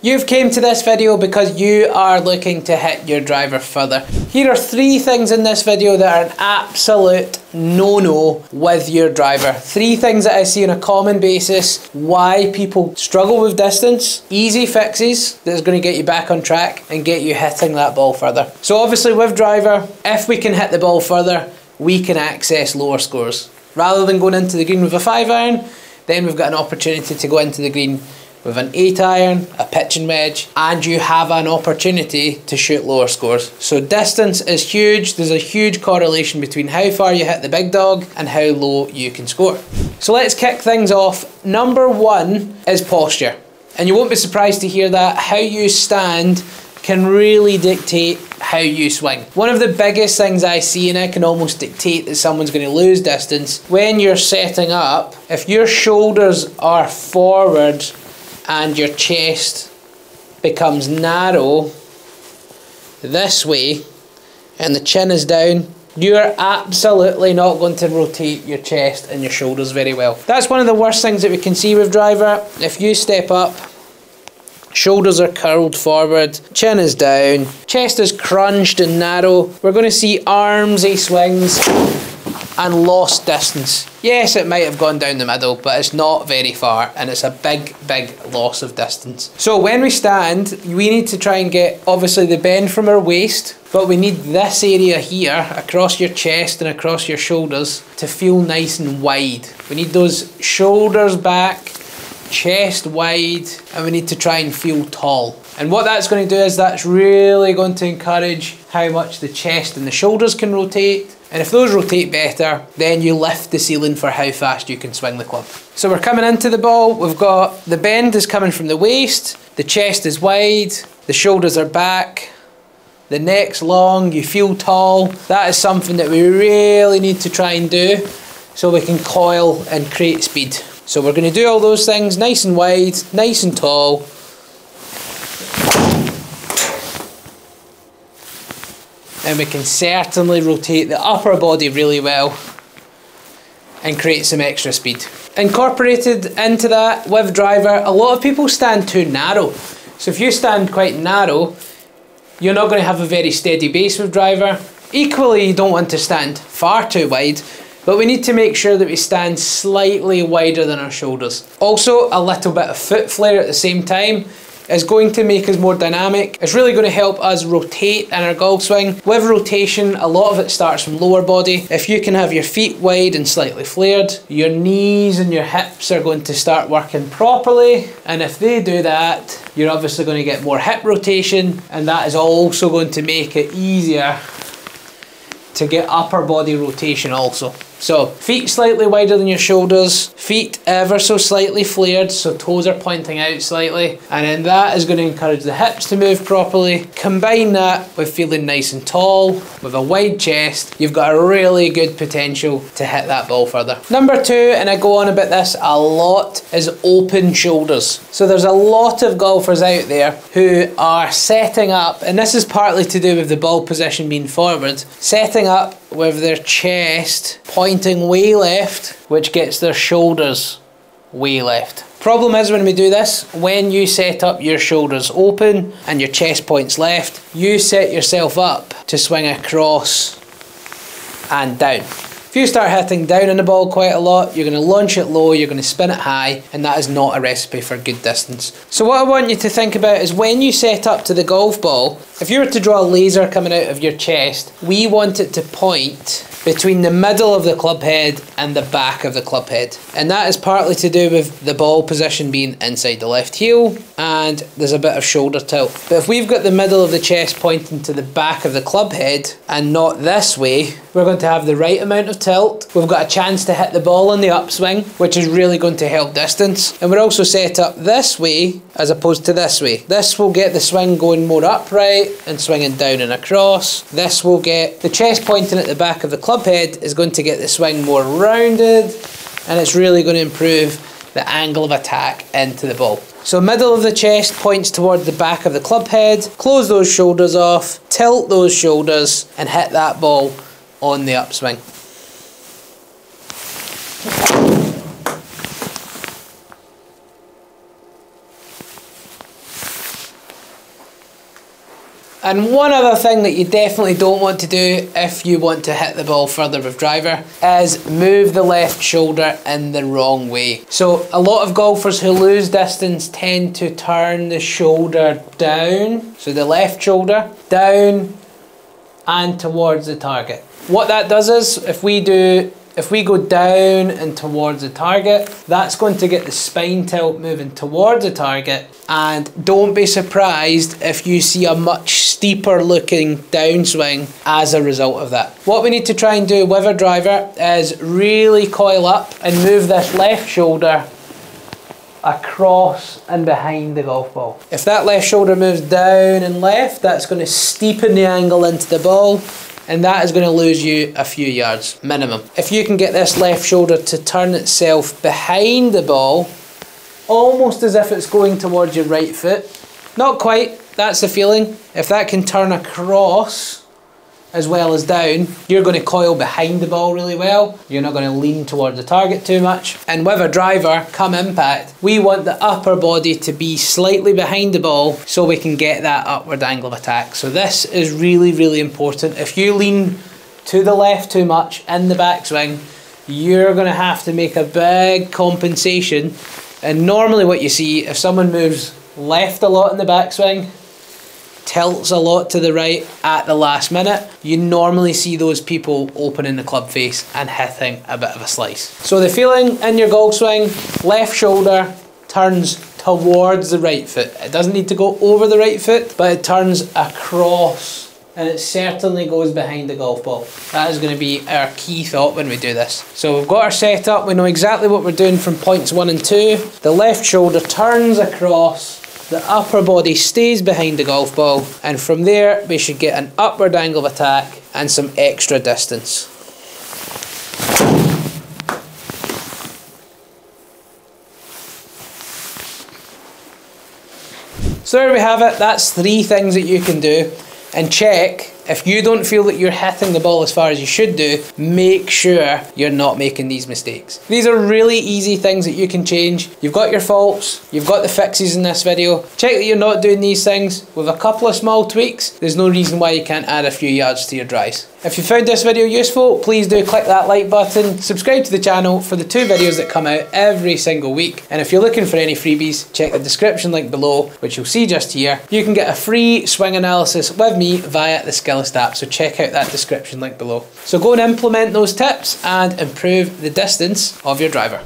You've came to this video because you are looking to hit your driver further. Here are 3 things in this video that are an absolute no-no with your driver. 3 things that I see on a common basis why people struggle with distance. Easy fixes that's going to get you back on track and get you hitting that ball further. So obviously with driver, if we can hit the ball further, we can access lower scores. Rather than going into the green with a 5-iron, then we've got an opportunity to go into the green with an 8-iron, a pitching wedge, and you have an opportunity to shoot lower scores. So distance is huge. There's a huge correlation between how far you hit the big dog and how low you can score. So let's kick things off. Number 1 is posture. And you won't be surprised to hear that. How you stand can really dictate how you swing. One of the biggest things I see, and it can almost dictate that someone's going to lose distance, when you're setting up, if your shoulders are forward and your chest becomes narrow this way and the chin is down, you're absolutely not going to rotate your chest and your shoulders very well. That's one of the worst things that we can see with driver. If you step up, shoulders are curled forward, chin is down, chest is crunched and narrow, we're going to see armsy swings and lost distance. Yes, it might have gone down the middle, but it's not very far, and it's a big loss of distance. So when we stand, we need to try and get, obviously, the bend from our waist, but we need this area here, across your chest and across your shoulders, to feel nice and wide. We need those shoulders back, chest wide, and we need to try and feel tall. And what that's going to do is that's really going to encourage how much the chest and the shoulders can rotate. And if those rotate better, then you lift the ceiling for how fast you can swing the club. So we're coming into the ball, we've got the bend is coming from the waist, the chest is wide, the shoulders are back, the neck's long, you feel tall. That is something that we really need to try and do so we can coil and create speed. So we're going to do all those things nice and wide, nice and tall. And we can certainly rotate the upper body really well and create some extra speed. Incorporated into that with driver, a lot of people stand too narrow. So if you stand quite narrow, you're not going to have a very steady base with driver. Equally, you don't want to stand far too wide, but we need to make sure that we stand slightly wider than our shoulders. Also, a little bit of foot flare at the same time is going to make us more dynamic. It's really going to help us rotate in our golf swing. With rotation, a lot of it starts from lower body. If you can have your feet wide and slightly flared, your knees and your hips are going to start working properly. And if they do that, you're obviously going to get more hip rotation, and that is also going to make it easier to get upper body rotation also. So feet slightly wider than your shoulders, feet ever so slightly flared, so toes are pointing out slightly, and then that is going to encourage the hips to move properly. Combine that with feeling nice and tall, with a wide chest, you've got a really good potential to hit that ball further. Number 2, and I go on about this a lot, is open shoulders. So there's a lot of golfers out there who are setting up, and this is partly to do with the ball position being forward, setting up with their chest pointing way left, which gets their shoulders way left. Problem is when we do this, when you set up your shoulders open and your chest points left, you set yourself up to swing across and down. If you start hitting down on the ball quite a lot, you're going to launch it low, you're going to spin it high, and that is not a recipe for good distance. So what I want you to think about is when you set up to the golf ball, if you were to draw a laser coming out of your chest, we want it to point between the middle of the club head and the back of the club head. And that is partly to do with the ball position being inside the left heel, and there's a bit of shoulder tilt. But if we've got the middle of the chest pointing to the back of the club head and not this way, we're going to have the right amount of tilt. We've got a chance to hit the ball on the upswing, which is really going to help distance. And we're also set up this way as opposed to this way. This will get the swing going more upright and swinging down and across. This will get the chest pointing at the back of the club head, is going to get the swing more rounded, and it's really going to improve the angle of attack into the ball. So middle of the chest points toward the back of the club head, close those shoulders off, tilt those shoulders, and hit that ball on the upswing. And one other thing that you definitely don't want to do if you want to hit the ball further with driver is move the left shoulder in the wrong way. So a lot of golfers who lose distance tend to turn the shoulder down. So the left shoulder down and towards the target. What that does is if we go down and towards the target, that's going to get the spine tilt moving towards the target, and don't be surprised if you see a much steeper looking downswing as a result of that. What we need to try and do with a driver is really coil up and move this left shoulder across and behind the golf ball. If that left shoulder moves down and left, that's going to steepen the angle into the ball, and that is going to lose you a few yards minimum. If you can get this left shoulder to turn itself behind the ball, almost as if it's going towards your right foot, not quite, that's the feeling. If that can turn across as well as down, you're going to coil behind the ball really well. You're not going to lean towards the target too much. And with a driver, come impact, we want the upper body to be slightly behind the ball so we can get that upward angle of attack. So this is really, really important. If you lean to the left too much in the backswing, you're going to have to make a big compensation. And normally what you see, if someone moves left a lot in the backswing, tilts a lot to the right at the last minute, you normally see those people opening the club face and hitting a bit of a slice. So the feeling in your golf swing, left shoulder turns towards the right foot. It doesn't need to go over the right foot, but it turns across, and it certainly goes behind the golf ball. That is going to be our key thought when we do this. So we've got our setup, we know exactly what we're doing from points 1 and 2. The left shoulder turns across, the upper body stays behind the golf ball, and from there we should get an upward angle of attack and some extra distance. So there we have it, that's 3 things that you can do, and check if you don't feel that you're hitting the ball as far as you should do, make sure you're not making these mistakes. These are really easy things that you can change. You've got your faults, you've got the fixes in this video. Check that you're not doing these things. With a couple of small tweaks, there's no reason why you can't add a few yards to your drives. If you found this video useful, please do click that like button, subscribe to the channel for the 2 videos that come out every single week, and if you're looking for any freebies, check the description link below, which you'll see just here. You can get a free swing analysis with me via the Skillist app, so check out that description link below. So go and implement those tips and improve the distance of your driver.